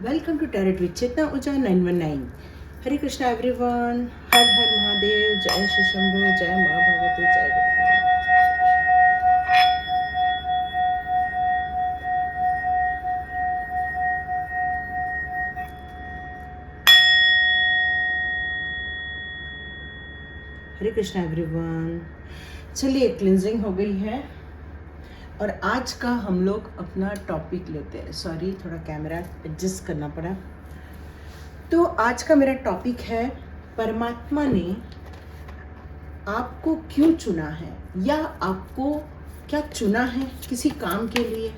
Welcome to tarot with चेतना ऊर्जा 919। हरे Krishna everyone. हर हर महादेव। जय श्री शंभु। जय माँ भगवती। जय गुरुदेव। हरे कृष्णा एवरीवन। चलिए, क्लिंजिंग हो गई है और आज का हम लोग अपना टॉपिक लेते हैं। सॉरी, थोड़ा कैमरा एडजस्ट करना पड़ा। तो आज का मेरा टॉपिक है, परमात्मा ने आपको क्यों चुना है, या आपको क्या चुना है किसी काम के लिए,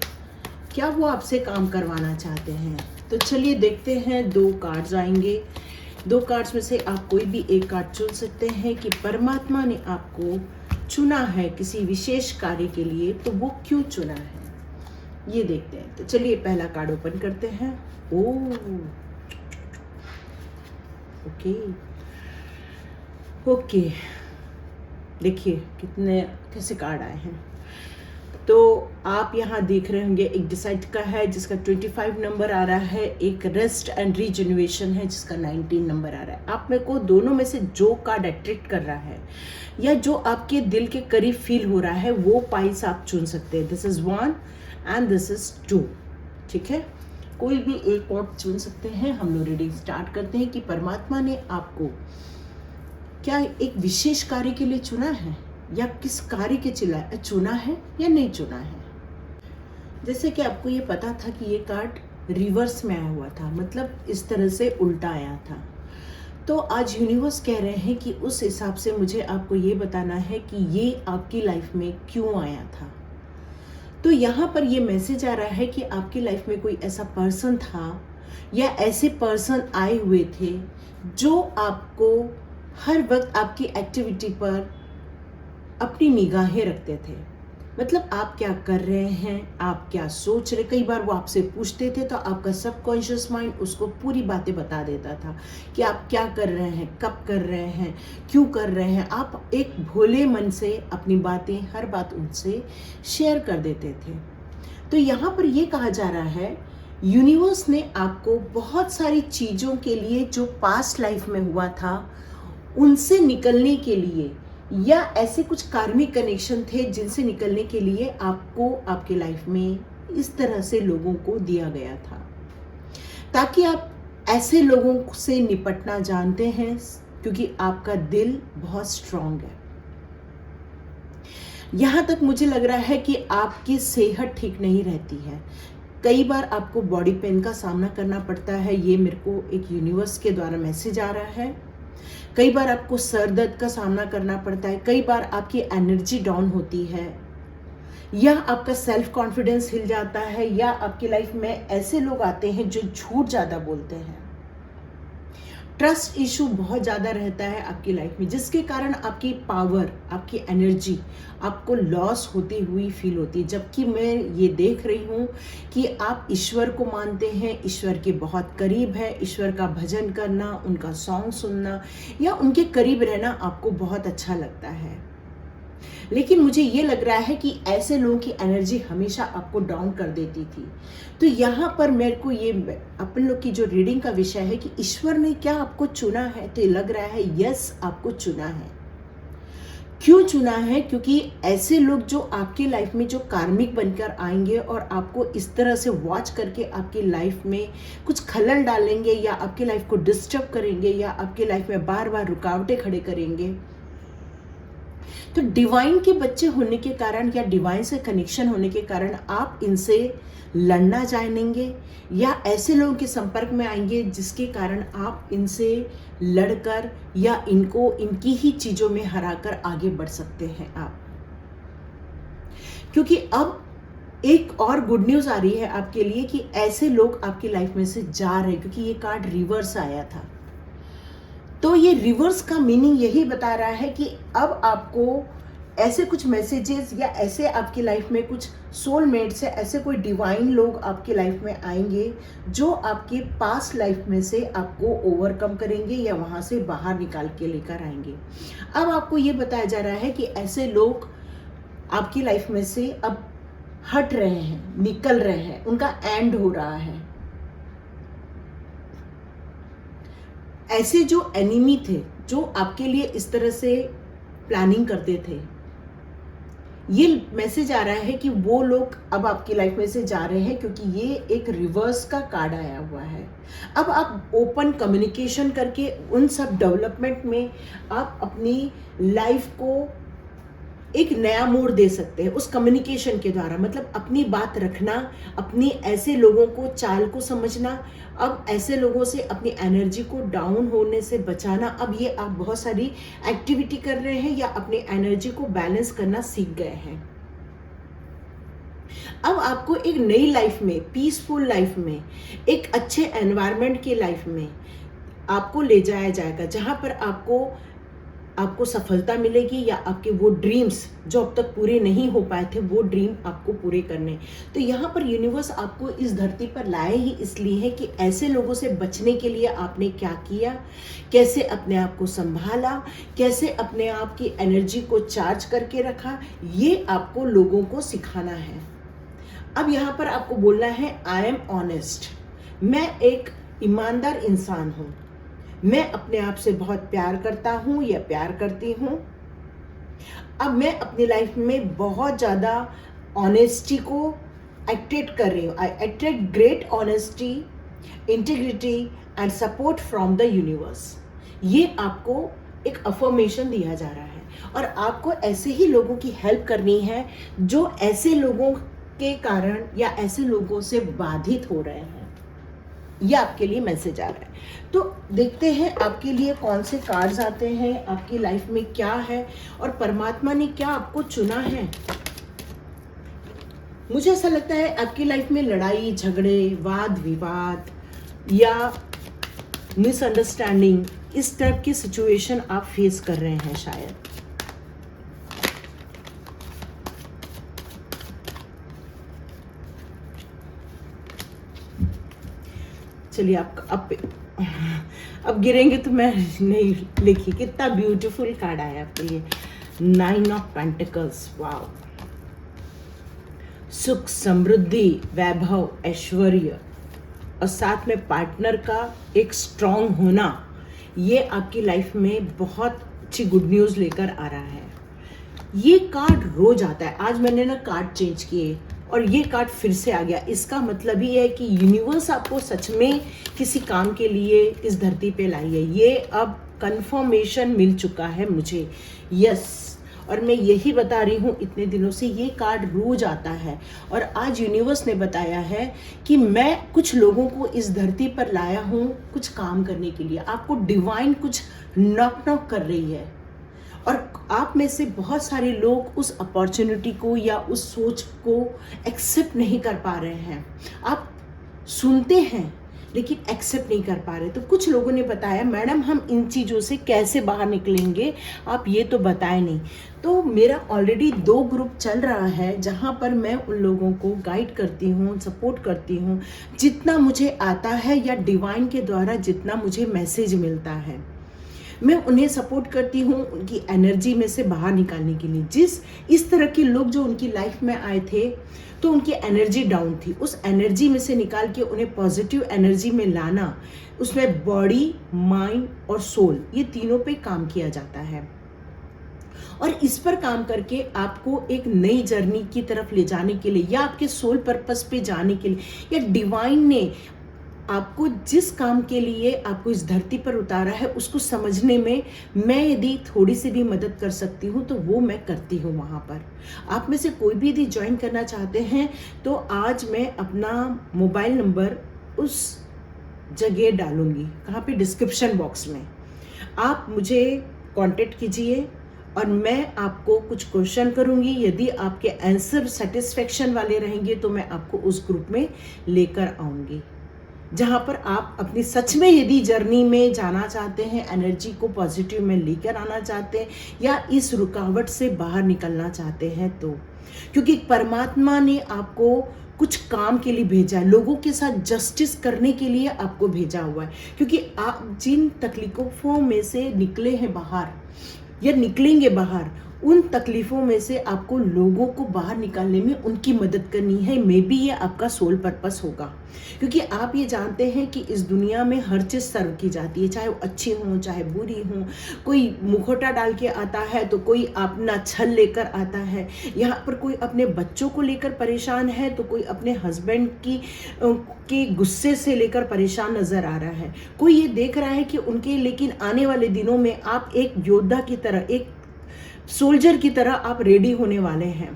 क्या वो आपसे काम करवाना चाहते हैं। तो चलिए देखते हैं। 2 कार्ड्स आएंगे। 2 कार्ड्स में से आप कोई भी एक कार्ड चुन सकते हैं कि परमात्मा ने आपको चुना है किसी विशेष कार्य के लिए, तो वो क्यों चुना है ये देखते हैं। तो चलिए पहला कार्ड ओपन करते हैं। ओके, देखिए कितने कैसे कार्ड आए हैं। तो आप यहाँ देख रहे होंगे, एक डिसाइड का है जिसका 25 नंबर आ रहा है, एक रेस्ट एंड रीजनरेशन है जिसका 19 नंबर आ रहा है। आप मेरे को दोनों में से जो कार्ड अट्रैक्ट कर रहा है या जो आपके दिल के करीब फील हो रहा है वो पाइस आप चुन सकते हैं। This is 1 and this is 2। ठीक है, कोई भी एक कार्ड चुन सकते हैं। हम लोग रीडिंग स्टार्ट करते हैं कि परमात्मा ने आपको क्या एक विशेष कार्य के लिए चुना है, या किस कार्य के चुना है या नहीं चुना है। जैसे कि आपको ये पता था कि ये कार्ड रिवर्स में आया हुआ था, मतलब इस तरह से उल्टा आया था। तो आज यूनिवर्स कह रहे हैं कि उस हिसाब से मुझे आपको ये बताना है कि ये आपकी लाइफ में क्यों आया था। तो यहाँ पर ये मैसेज आ रहा है कि आपकी लाइफ में कोई ऐसा पर्सन था या ऐसे पर्सन आए हुए थे जो आपको हर वक्त आपकी एक्टिविटी पर अपनी निगाहें रखते थे। मतलब आप क्या कर रहे हैं, आप क्या सोच रहे। कई बार वो आपसे पूछते थे तो आपका सबकॉन्शियस माइंड उसको पूरी बातें बता देता था कि आप क्या कर रहे हैं, कब कर रहे हैं, क्यों कर रहे हैं। आप एक भोले मन से अपनी बातें, हर बात उनसे शेयर कर देते थे। तो यहाँ पर ये कहा जा रहा है, यूनिवर्स ने आपको बहुत सारी चीज़ों के लिए जो पास्ट लाइफ में हुआ था उनसे निकलने के लिए, या ऐसे कुछ कार्मिक कनेक्शन थे जिनसे निकलने के लिए आपको आपके लाइफ में इस तरह से लोगों को दिया गया था, ताकि आप ऐसे लोगों से निपटना जानते हैं, क्योंकि आपका दिल बहुत स्ट्रांग है। यहाँ तक मुझे लग रहा है कि आपकी सेहत ठीक नहीं रहती है। कई बार आपको बॉडी पेन का सामना करना पड़ता है। ये मेरे को एक यूनिवर्स के द्वारा मैसेज आ रहा है। कई बार आपको सर दर्द का सामना करना पड़ता है। कई बार आपकी एनर्जी डाउन होती है, या आपका सेल्फ कॉन्फिडेंस हिल जाता है, या आपकी लाइफ में ऐसे लोग आते हैं जो झूठ ज़्यादा बोलते हैं। ट्रस्ट इशू बहुत ज़्यादा रहता है आपकी लाइफ में, जिसके कारण आपकी पावर, आपकी एनर्जी आपको लॉस होती हुई फील होती है। जबकि मैं ये देख रही हूँ कि आप ईश्वर को मानते हैं, ईश्वर के बहुत करीब है। ईश्वर का भजन करना, उनका सॉन्ग सुनना या उनके करीब रहना आपको बहुत अच्छा लगता है। लेकिन मुझे ये लग रहा है कि ऐसे लोगों की एनर्जी हमेशा आपको डाउन कर देती थी। तो यहाँ पर मेरे को ये अपन लोग की जो रीडिंग का विषय है कि ईश्वर ने क्या आपको चुना है, तो ये लग रहा है यस, आपको चुना है। क्यों चुना है? क्योंकि ऐसे लोग जो आपकी लाइफ में जो कार्मिक बनकर आएंगे और आपको इस तरह से वॉच करके आपकी लाइफ में कुछ खलल डालेंगे, या आपकी लाइफ को डिस्टर्ब करेंगे, या आपकी लाइफ में बार बार रुकावटें खड़े करेंगे। तो डिवाइन के बच्चे होने के कारण या डिवाइन से कनेक्शन होने के कारण आप इनसे लड़ना जानेंगे, या ऐसे लोगों के संपर्क में आएंगे जिसके कारण आप इनसे लड़कर या इनको इनकी ही चीजों में हराकर आगे बढ़ सकते हैं आप। क्योंकि अब एक और गुड न्यूज आ रही है आपके लिए कि ऐसे लोग आपकी लाइफ में से जा रहे हैं, क्योंकि ये कार्ड रिवर्स आया था। तो ये रिवर्स का मीनिंग यही बता रहा है कि अब आपको ऐसे कुछ मैसेजेस, या ऐसे आपकी लाइफ में कुछ सोलमेट्स है, ऐसे कोई डिवाइन लोग आपकी लाइफ में आएंगे जो आपके पास्ट लाइफ में से आपको ओवरकम करेंगे या वहाँ से बाहर निकाल के लेकर आएंगे। अब आपको ये बताया जा रहा है कि ऐसे लोग आपकी लाइफ में से अब हट रहे हैं, निकल रहे हैं, उनका एंड हो रहा है। ऐसे जो एनिमी थे, जो आपके लिए इस तरह से प्लानिंग करते थे, ये मैसेज आ रहा है कि वो लोग अब आपकी लाइफ में से जा रहे हैं, क्योंकि ये एक रिवर्स का कार्ड आया हुआ है। अब आप ओपन कम्युनिकेशन करके उन सब डेवलपमेंट में आप अपनी लाइफ को एक नया मोड़ दे सकते हैं उस कम्युनिकेशन के द्वारा। मतलब अपनी बात रखना, अपनी ऐसे लोगों को चाल को समझना, अब ऐसे लोगों से अपनी एनर्जी को डाउन होने से बचाना। अब ये आप बहुत सारी एक्टिविटी कर रहे हैं या अपनी एनर्जी को बैलेंस करना सीख गए हैं। अब आपको एक नई लाइफ में, पीसफुल लाइफ में, एक अच्छे एनवायरनमेंट की लाइफ में आपको ले जाया जाएगा, जहां पर आपको सफलता मिलेगी, या आपके वो ड्रीम्स जो अब तक पूरे नहीं हो पाए थे, वो ड्रीम आपको पूरे करने। तो यहाँ पर यूनिवर्स आपको इस धरती पर लाए ही इसलिए है कि ऐसे लोगों से बचने के लिए आपने क्या किया, कैसे अपने आप को संभाला, कैसे अपने आप की एनर्जी को चार्ज करके रखा, ये आपको लोगों को सिखाना है। अब यहाँ पर आपको बोलना है, आई एम ऑनेस्ट, मैं एक ईमानदार इंसान हूँ, मैं अपने आप से बहुत प्यार करता हूं या प्यार करती हूं। अब मैं अपनी लाइफ में बहुत ज़्यादा ऑनेस्टी को अट्रैक्ट कर रही हूँ। I attract great honesty, integrity and support from the universe. ये आपको एक अफर्मेशन दिया जा रहा है, और आपको ऐसे ही लोगों की हेल्प करनी है जो ऐसे लोगों के कारण या ऐसे लोगों से बाधित हो रहे हैं। ये आपके लिए मैसेज आ रहा है। तो देखते हैं आपके लिए कौन से कार्ड्स आते हैं, आपकी लाइफ में क्या है और परमात्मा ने क्या आपको चुना है। मुझे ऐसा लगता है आपकी लाइफ में लड़ाई झगड़े, वाद विवाद या मिसअंडरस्टैंडिंग, इस टाइप की सिचुएशन आप फेस कर रहे हैं शायद। चलिए अब गिरेंगे तो मैं नहीं लिखी। कितना ब्यूटीफुल कार्ड आया आपके लिए, 9 ऑफ पेंटिकल्स। वाओ, सुख, समृद्धि, वैभव, ऐश्वर्य और साथ में पार्टनर का एक स्ट्रॉन्ग होना, ये आपकी लाइफ में बहुत अच्छी गुड न्यूज़ लेकर आ रहा है। ये कार्ड रोज आता है। आज मैंने ना कार्ड चेंज किए और ये कार्ड फिर से आ गया। इसका मतलब ही है कि यूनिवर्स आपको सच में किसी काम के लिए इस धरती पे लाई है। ये अब कंफर्मेशन मिल चुका है मुझे, यस। और मैं यही बता रही हूँ इतने दिनों से, ये कार्ड रोज आता है और आज यूनिवर्स ने बताया है कि मैं कुछ लोगों को इस धरती पर लाया हूँ कुछ काम करने के लिए। आपको डिवाइन कुछ नॉक कर रही है और आप में से बहुत सारे लोग उस अपॉर्चुनिटी को या उस सोच को एक्सेप्ट नहीं कर पा रहे हैं। आप सुनते हैं लेकिन एक्सेप्ट नहीं कर पा रहे। तो कुछ लोगों ने बताया, मैडम हम इन चीज़ों से कैसे बाहर निकलेंगे, आप ये तो बताए नहीं। तो मेरा ऑलरेडी 2 ग्रुप चल रहा है जहाँ पर मैं उन लोगों को गाइड करती हूँ, सपोर्ट करती हूँ, जितना मुझे आता है या डिवाइन के द्वारा जितना मुझे मैसेज मिलता है मैं उन्हें सपोर्ट करती हूँ उनकी एनर्जी में से बाहर निकालने के लिए। इस तरह के लोग जो उनकी लाइफ में आए थे तो उनकी एनर्जी डाउन थी, उस एनर्जी में से निकाल के उन्हें पॉजिटिव एनर्जी में लाना, उसमें बॉडी, माइंड और सोल, ये तीनों पे काम किया जाता है। और इस पर काम करके आपको एक नई जर्नी की तरफ ले जाने के लिए या आपके सोल पर्पस पे जाने के लिए या डिवाइन ने आपको जिस काम के लिए आपको इस धरती पर उतारा है उसको समझने में मैं यदि थोड़ी सी भी मदद कर सकती हूँ तो वो मैं करती हूँ। वहाँ पर आप में से कोई भी यदि ज्वाइन करना चाहते हैं तो आज मैं अपना मोबाइल नंबर उस जगह डालूंगी, कहाँ पे, डिस्क्रिप्शन बॉक्स में। आप मुझे कांटेक्ट कीजिए और मैं आपको कुछ क्वेश्चन करूँगी। यदि आपके आंसर सेटिस्फेक्शन वाले रहेंगे तो मैं आपको उस ग्रुप में लेकर आऊँगी, जहाँ पर आप अपनी सच में यदि जर्नी में जाना चाहते हैं, एनर्जी को पॉजिटिव में लेकर आना चाहते हैं या इस रुकावट से बाहर निकलना चाहते हैं तो, क्योंकि परमात्मा ने आपको कुछ काम के लिए भेजा है, लोगों के साथ जस्टिस करने के लिए आपको भेजा हुआ है। क्योंकि आप जिन तकलीफों में से निकले हैं बाहर या निकलेंगे बाहर, उन तकलीफ़ों में से आपको लोगों को बाहर निकालने में उनकी मदद करनी है। मे बी ये आपका सोल पर्पस होगा, क्योंकि आप ये जानते हैं कि इस दुनिया में हर चीज़ सर्व की जाती है, चाहे वो अच्छी हो चाहे बुरी हो। कोई मुखौटा डाल के आता है तो कोई अपना छल लेकर आता है। यहाँ पर कोई अपने बच्चों को लेकर परेशान है तो कोई अपने हस्बैंड के गुस्से से लेकर परेशान नज़र आ रहा है। कोई ये देख रहा है कि उनके लेकिन आने वाले दिनों में आप एक योद्धा की तरह, एक सोल्जर की तरह आप रेडी होने वाले हैं।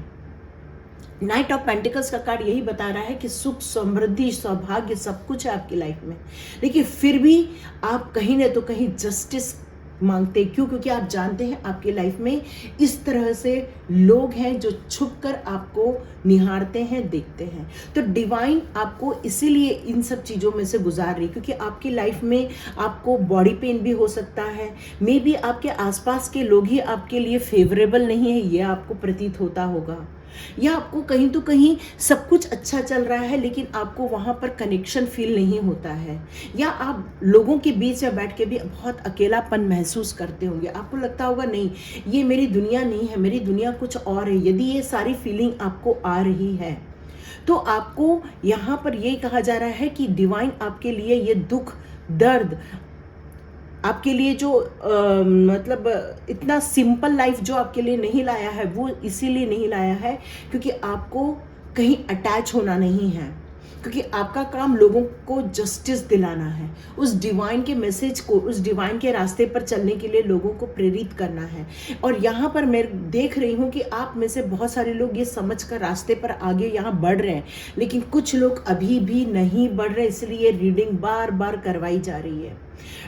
नाइट ऑफ पेंटिकल्स का कार्ड यही बता रहा है कि सुख, समृद्धि, सौभाग्य सब कुछ है आपकी लाइफ में, लेकिन फिर भी आप कहीं ना तो कहीं जस्टिस मांगते। क्यों? क्योंकि आप जानते हैं आपकी लाइफ में इस तरह से लोग हैं जो छुपकर आपको निहारते हैं, देखते हैं। तो डिवाइन आपको इसीलिए इन सब चीज़ों में से गुजार रही, क्योंकि आपकी लाइफ में आपको बॉडी पेन भी हो सकता है। मे बी आपके आसपास के लोग ही आपके लिए फेवरेबल नहीं है, ये आपको प्रतीत होता होगा। या आपको कहीं तो कहीं सब कुछ अच्छा चल रहा है लेकिन आपको वहाँ पर कनेक्शन फील नहीं होता है। या आप लोगों के बीच में बैठ के भी बहुत अकेलापन महसूस करते होंगे। आपको लगता होगा नहीं, ये मेरी दुनिया नहीं है, मेरी दुनिया कुछ और है। यदि ये सारी फीलिंग आपको आ रही है तो आपको यहाँ पर ये कहा जा रहा है कि डिवाइन आपके लिए ये दुख, दर्द, आपके लिए जो मतलब इतना सिंपल लाइफ जो आपके लिए नहीं लाया है, वो इसीलिए नहीं लाया है क्योंकि आपको कहीं अटैच होना नहीं है, क्योंकि आपका काम लोगों को जस्टिस दिलाना है। उस डिवाइन के मैसेज को, उस डिवाइन के रास्ते पर चलने के लिए लोगों को प्रेरित करना है। और यहाँ पर मैं देख रही हूँ कि आप में से बहुत सारे लोग ये समझ कर रास्ते पर आगे यहाँ बढ़ रहे हैं, लेकिन कुछ लोग अभी भी नहीं बढ़ रहे, इसलिए रीडिंग बार बार करवाई जा रही है।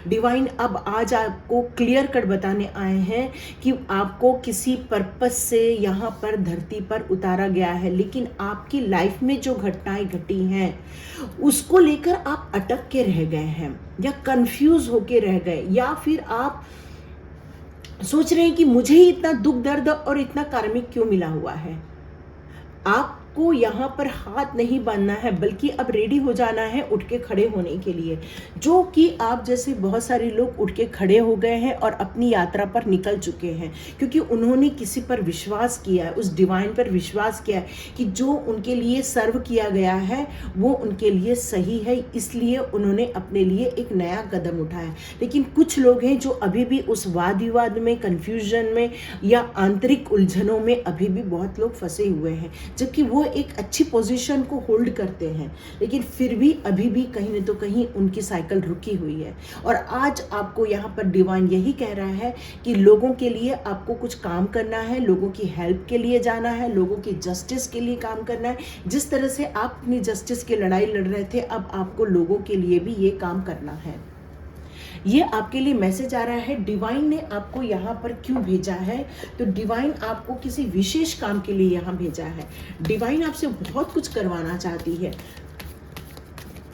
डिवाइन अब आज आपको क्लियर कट बताने आए हैं कि आपको किसी पर्पस से यहाँ पर धरती पर उतारा गया है, लेकिन आपकी लाइफ में जो घटनाएं घटी हैं उसको लेकर आप अटक के रह गए हैं, या कंफ्यूज होके रह गए, या फिर आप सोच रहे हैं कि मुझे ही इतना दुख, दर्द और इतना कार्मिक क्यों मिला हुआ है। आपको यहाँ पर हाथ नहीं बांधना है, बल्कि अब रेडी हो जाना है उठ के खड़े होने के लिए, जो कि आप जैसे बहुत सारे लोग उठ के खड़े हो गए हैं और अपनी यात्रा पर निकल चुके हैं, क्योंकि उन्होंने किसी पर विश्वास किया है, उस डिवाइन पर विश्वास किया है कि जो उनके लिए सर्व किया गया है वो उनके लिए सही है, इसलिए उन्होंने अपने लिए एक नया कदम उठाया। लेकिन कुछ लोग हैं जो अभी भी उस वाद विवाद में, कन्फ्यूजन में या आंतरिक उलझनों में अभी भी बहुत लोग फंसे हुए हैं, जबकि वो एक अच्छी पोजीशन को होल्ड करते हैं, लेकिन फिर भी अभी भी कहीं न तो कहीं उनकी साइकिल रुकी हुई है। और आज आपको यहाँ पर डिवाइन यही कह रहा है कि लोगों के लिए आपको कुछ काम करना है, लोगों की हेल्प के लिए जाना है, लोगों की जस्टिस के लिए काम करना है। जिस तरह से आप अपनी जस्टिस की लड़ाई लड़ रहे थे, अब आपको लोगों के लिए भी ये काम करना है। ये आपके लिए मैसेज आ रहा है। डिवाइन ने आपको यहाँ पर क्यों भेजा है? तो डिवाइन आपको किसी विशेष काम के लिए यहाँ भेजा है। डिवाइन आपसे बहुत कुछ करवाना चाहती है,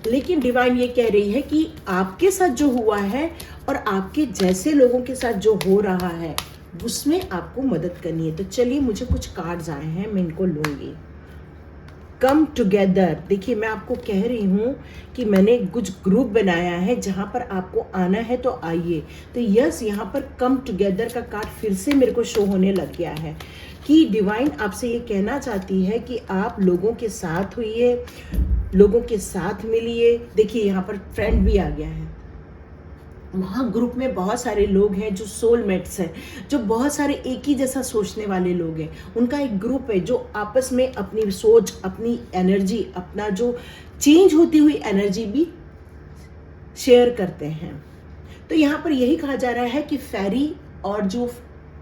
लेकिन डिवाइन ये कह रही है कि आपके साथ जो हुआ है और आपके जैसे लोगों के साथ जो हो रहा है उसमें आपको मदद करनी है। तो चलिए, मुझे कुछ कार्ड्स आए हैं, मैं इनको लूँगी। कम टुगेदर, देखिए मैं आपको कह रही हूँ कि मैंने कुछ ग्रुप बनाया है जहाँ पर आपको आना है तो आइए। तो यस, यहाँ पर कम टुगेदर का कार्ड फिर से मेरे को शो होने लग गया है कि डिवाइन आपसे ये कहना चाहती है कि आप लोगों के साथ होइए, लोगों के साथ मिलिए। देखिए यहाँ पर फ्रेंड भी आ गया है। वहाँ ग्रुप में बहुत सारे लोग हैं जो सोलमेट्स हैं, जो बहुत सारे एक ही जैसा सोचने वाले लोग हैं। उनका एक ग्रुप है जो आपस में अपनी सोच, अपनी एनर्जी, अपना जो चेंज होती हुई एनर्जी भी शेयर करते हैं। तो यहाँ पर यही कहा जा रहा है कि फेरी और जो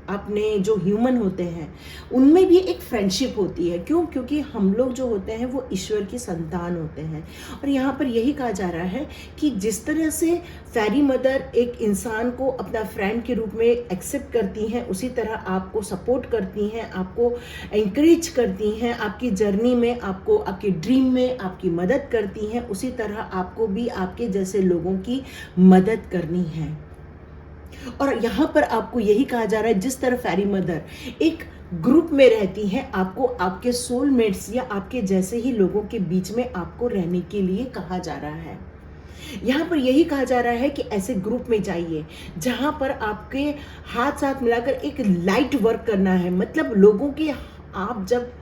अपने जो ह्यूमन होते हैं उनमें भी एक फ्रेंडशिप होती है। क्यों? क्योंकि हम लोग जो होते हैं वो ईश्वर की संतान होते हैं। और यहाँ पर यही कहा जा रहा है कि जिस तरह से फेरी मदर एक इंसान को अपना फ्रेंड के रूप में एक्सेप्ट करती हैं, उसी तरह आपको सपोर्ट करती हैं, आपको एंकरेज करती हैं, आपकी जर्नी में, आपको आपके ड्रीम में आपकी मदद करती हैं, उसी तरह आपको भी आपके जैसे लोगों की मदद करनी है। और यहाँ पर आपको यही कहा जा रहा है, जिस तरह फेरी मदर एक ग्रुप में रहती हैं, आपको आपके सोलमेट्स या आपके जैसे ही लोगों के बीच में आपको रहने के लिए कहा जा रहा है। यहाँ पर यही कहा जा रहा है कि ऐसे ग्रुप में जाइए जहाँ पर आपके हाथ साथ मिलाकर एक लाइट वर्क करना है। मतलब लोगों के, आप जब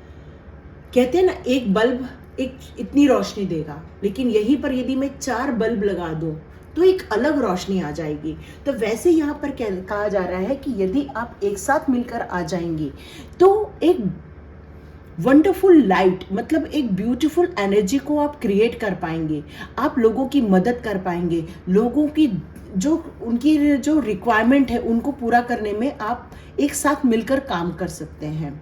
कहते हैं ना एक बल्ब एक इतनी रोशनी देगा, लेकिन यहीं पर यदि मैं 4 बल्ब लगा दूं तो एक अलग रोशनी आ जाएगी। तो वैसे यहाँ पर कहा जा रहा है कि यदि आप एक साथ मिलकर आ जाएंगे तो एक वंडरफुल लाइट, मतलब एक ब्यूटीफुल एनर्जी को आप क्रिएट कर पाएंगे। आप लोगों की मदद कर पाएंगे, लोगों की जो उनकी जो रिक्वायरमेंट है उनको पूरा करने में आप एक साथ मिलकर काम कर सकते हैं।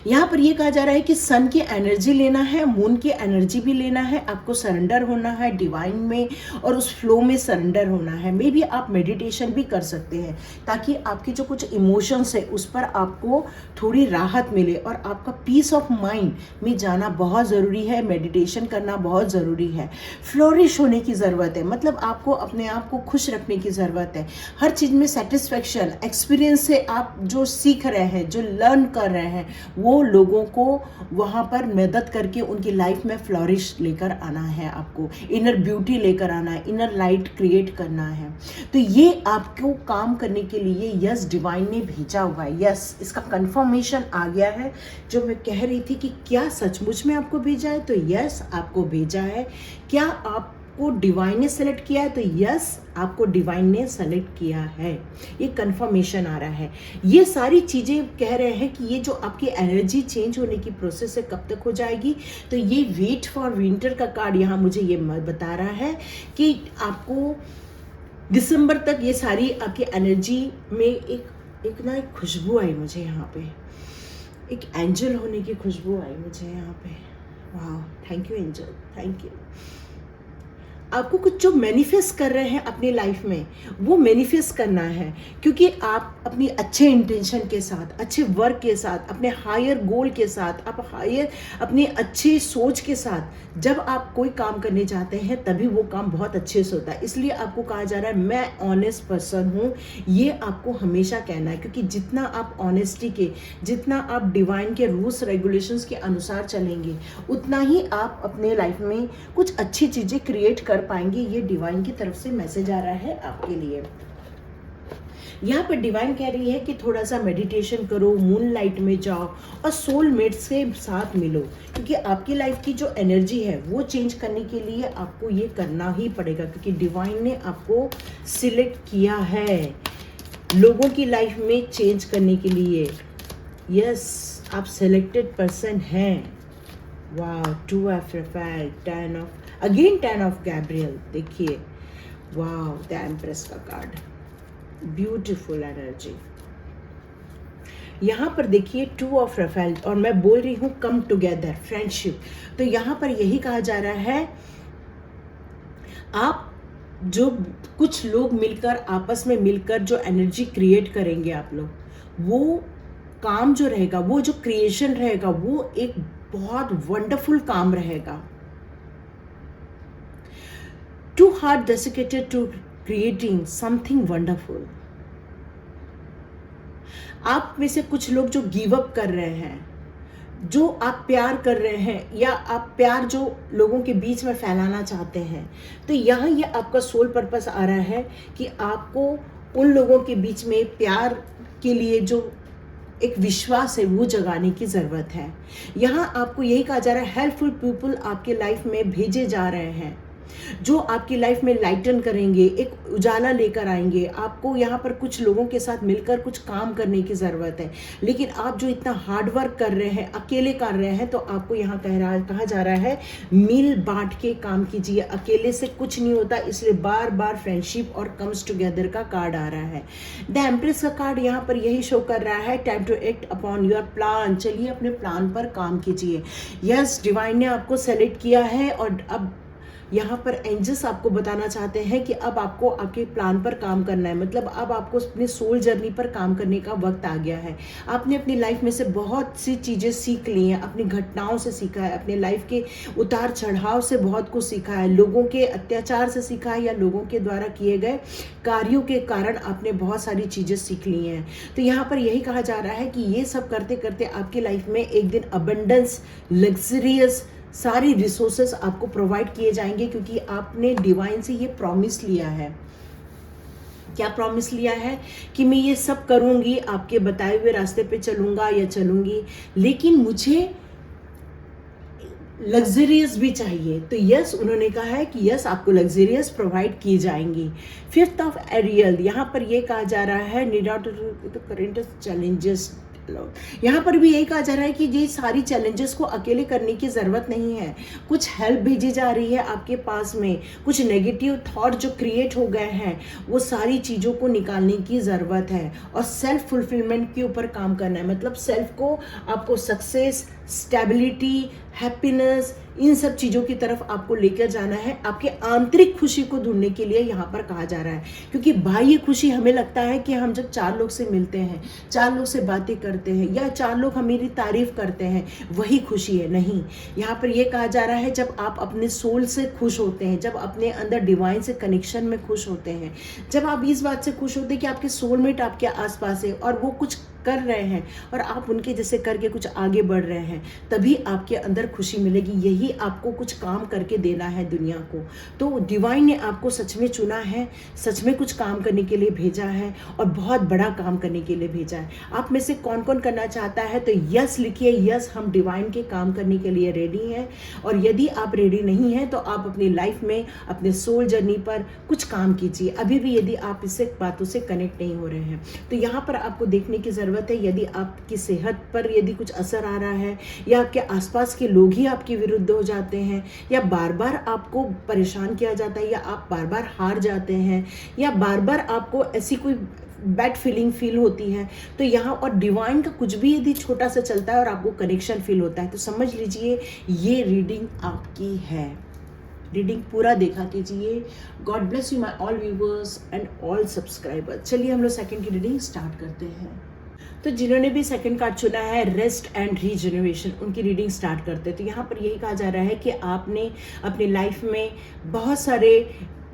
यहाँ पर ये कहा जा रहा है कि सन की एनर्जी लेना है, मून की एनर्जी भी लेना है, आपको सरेंडर होना है डिवाइन में और उस फ्लो में सरेंडर होना है। मे बी आप मेडिटेशन भी कर सकते हैं ताकि आपकी जो कुछ इमोशंस है उस पर आपको थोड़ी राहत मिले और आपका पीस ऑफ माइंड में जाना बहुत ज़रूरी है। मेडिटेशन करना बहुत ज़रूरी है। फ्लोरिश होने की ज़रूरत है, मतलब आपको अपने आप को खुश रखने की ज़रूरत है। हर चीज़ में सेटिस्फेक्शन, एक्सपीरियंस से आप जो सीख रहे हैं, जो लर्न कर रहे हैं, वो लोगों को वहाँ पर मदद करके उनकी लाइफ में फ्लोरिश लेकर आना है। आपको इनर ब्यूटी लेकर आना है, इनर लाइट क्रिएट करना है। तो ये आपको काम करने के लिए यस डिवाइन ने भेजा हुआ है। यस, इसका कंफर्मेशन आ गया है। जो मैं कह रही थी कि क्या सचमुच में आपको भेजा है, तो यस आपको भेजा है। क्या आपको डिवाइन ने सेलेक्ट किया है, तो यस आपको डिवाइन ने सेलेक्ट किया है। ये कंफर्मेशन आ रहा है। ये सारी चीज़ें कह रहे हैं कि ये जो आपकी एनर्जी चेंज होने की प्रोसेस है कब तक हो जाएगी। तो ये वेट फॉर विंटर का कार्ड यहाँ मुझे ये बता रहा है कि आपको दिसंबर तक ये सारी आपकी एनर्जी में एक खुशबू आई मुझे यहाँ पे, एक एंजल होने की खुशबू आई मुझे यहाँ पे। वाह, thank you angel, thank you. आपको कुछ जो मैनिफेस्ट कर रहे हैं अपनी लाइफ में वो मैनिफेस्ट करना है, क्योंकि आप अपनी अच्छे इंटेंशन के साथ, अच्छे वर्क के साथ, अपने हायर गोल के साथ, आप हायर अपनी अच्छी सोच के साथ जब आप कोई काम करने जाते हैं तभी वो काम बहुत अच्छे से होता है। इसलिए आपको कहा जा रहा है मैं ऑनेस्ट पर्सन हूँ। ये आपको हमेशा कहना है, क्योंकि जितना आप ऑनेस्टी के, जितना आप डिवाइन के रूल्स रेगुलेशंस के अनुसार चलेंगे उतना ही आप अपने लाइफ में कुछ अच्छी चीज़ें क्रिएट कर पाएंगे। ये डिवाइन की तरफ से मैसेज आ रहा है आपके लिए। यहाँ पर डिवाइन कह रही है कि थोड़ा सा मेडिटेशन करो, मून लाइट में जाओ और सोलमेट से साथ मिलो, क्योंकि आपकी लाइफ की जो एनर्जी है वो चेंज करने के लिए आपको ये करना ही पड़ेगा, क्योंकि डिवाइन ने आपको सिलेक्ट किया है लोगों की लाइफ में चेंज करने के लिए। यस, आप सिलेक्टेड पर्सन हैं। वाह, 2 ऑफ राफेल, 10 ऑफ गैब्रियल। देखिए, वाह, द एम्प्रेस का कार्ड, ब्यूटीफुल एनर्जी। यहाँ पर देखिए 2 ऑफ राफेल, और मैं बोल रही हूँ कम टुगेदर, फ्रेंडशिप। तो यहाँ पर यही कहा जा रहा है आप जो कुछ लोग मिलकर, आपस में मिलकर जो एनर्जी क्रिएट करेंगे आप लोग, वो काम जो रहेगा, वो जो क्रिएशन रहेगा, वो एक बहुत वंडरफुल काम रहेगा। 2 heart desiccated to creating something wonderful। आप में से कुछ लोग जो गिव अप कर रहे हैं, जो आप प्यार कर रहे हैं, या आप प्यार जो लोगों के बीच में फैलाना चाहते हैं, तो यहाँ ये आपका सोल पर्पस आ रहा है कि आपको उन लोगों के बीच में प्यार के लिए जो एक विश्वास है वो जगाने की ज़रूरत है। यहाँ आपको यही कहा जा रहा है हेल्पफुल पीपल आपके लाइफ में भेजे जा रहे हैं जो आपकी लाइफ में लाइटन करेंगे, एक उजाला लेकर आएंगे। आपको यहाँ पर कुछ लोगों के साथ मिलकर कुछ काम करने की ज़रूरत है, लेकिन आप जो इतना हार्ड वर्क कर रहे हैं, अकेले कर रहे हैं, तो आपको यहाँ कहा जा रहा है मिल बांट के काम कीजिए। अकेले से कुछ नहीं होता, इसलिए बार बार फ्रेंडशिप और कम्स टुगेदर का कार्ड आ रहा है। द एम्प्रेस का कार्ड यहाँ पर यही शो कर रहा है time to act upon your plan. चलिए अपने प्लान पर काम कीजिए। यस, डिवाइन ने आपको सेलेक्ट किया है और अब यहाँ पर एंजल्स आपको बताना चाहते हैं कि अब आपको आपके प्लान पर काम करना है। मतलब अब आपको अपने सोल जर्नी पर काम करने का वक्त आ गया है। आपने अपनी लाइफ में से बहुत सी चीज़ें सीख ली हैं, अपनी घटनाओं से सीखा है, अपने लाइफ के उतार चढ़ाव से बहुत कुछ सीखा है, लोगों के अत्याचार से सीखा है, या लोगों के द्वारा किए गए कार्यों के कारण आपने बहुत सारी चीज़ें सीख ली हैं। तो यहाँ पर यही कहा जा रहा है कि ये सब करते करते आपकी लाइफ में एक दिन अबंडेंस, लग्जरियस सारी रिसोर्सेस आपको प्रोवाइड किए जाएंगे, क्योंकि आपने डिवाइन से ये प्रॉमिस लिया है। क्या प्रॉमिस लिया है? कि मैं ये सब करूंगी, आपके बताए हुए रास्ते पे चलूंगा या चलूंगी, लेकिन मुझे लग्जरियस भी चाहिए। तो यस, उन्होंने कहा है कि यस, आपको लग्जरियस प्रोवाइड की जाएंगी। 5th ऑफ एरियल, यहाँ पर ये कहा जा रहा है नीड आउट करेंट चैलेंजेस। यहाँ पर भी यही कहा जा रहा है कि ये सारी चैलेंजेस को अकेले करने की ज़रूरत नहीं है, कुछ हेल्प भेजी जा रही है आपके पास में। कुछ नेगेटिव थॉट जो क्रिएट हो गए हैं, वो सारी चीज़ों को निकालने की ज़रूरत है और सेल्फ फुलफिलमेंट के ऊपर काम करना है। मतलब सेल्फ को आपको सक्सेस, स्टेबिलिटी, हैप्पीनेस, इन सब चीज़ों की तरफ आपको लेकर जाना है। आपके आंतरिक खुशी को ढूंढने के लिए यहाँ पर कहा जा रहा है, क्योंकि बाह्य खुशी हमें लगता है कि हम जब 4 लोग से मिलते हैं, 4 लोग से बातें करते हैं या 4 लोग हमारी तारीफ करते हैं, वही खुशी है। नहीं, यहाँ पर यह कहा जा रहा है जब आप अपने सोल से खुश होते हैं, जब अपने अंदर डिवाइन से कनेक्शन में खुश होते हैं, जब आप इस बात से खुश होते हैं कि आपके सोलमेट आपके आसपास है और वो कुछ कर रहे हैं और आप उनके जैसे करके कुछ आगे बढ़ रहे हैं, तभी आपके अंदर खुशी मिलेगी। यही आपको कुछ काम करके देना है दुनिया को। तो डिवाइन ने आपको सच में चुना है, सच में कुछ काम करने के लिए भेजा है और बहुत बड़ा काम करने के लिए भेजा है। आप में से कौन कौन करना चाहता है? तो यस लिखिए, यस, हम डिवाइन के काम करने के लिए रेडी हैं। और यदि आप रेडी नहीं हैं तो आप अपनी लाइफ में, अपने सोल जर्नी पर कुछ काम कीजिए। अभी भी यदि आप इससे बातों से कनेक्ट नहीं हो रहे हैं तो यहाँ पर आपको देखने की ज़रूरत है। यदि आपकी सेहत पर यदि कुछ असर आ रहा है या आपके आसपास के लोग ही आपके विरुद्ध हो जाते हैं या बार बार आपको परेशान किया जाता है या आप बार बार हार जाते हैं या बार बार आपको ऐसी कोई बैड फीलिंग फील होती है, तो यहाँ और डिवाइन का कुछ भी यदि छोटा सा चलता है और आपको कनेक्शन फील होता है, तो समझ लीजिए ये रीडिंग आपकी है। रीडिंग पूरा देखा कीजिए। God bless you my all viewers and all subscribers. चलिए हम लोग सेकंड की रीडिंग स्टार्ट करते हैं। तो जिन्होंने भी सेकंड कार्ड चुना है रेस्ट एंड रीजनरेशन, उनकी रीडिंग स्टार्ट करते हैं। तो यहाँ पर यही कहा जा रहा है कि आपने अपनी लाइफ में बहुत सारे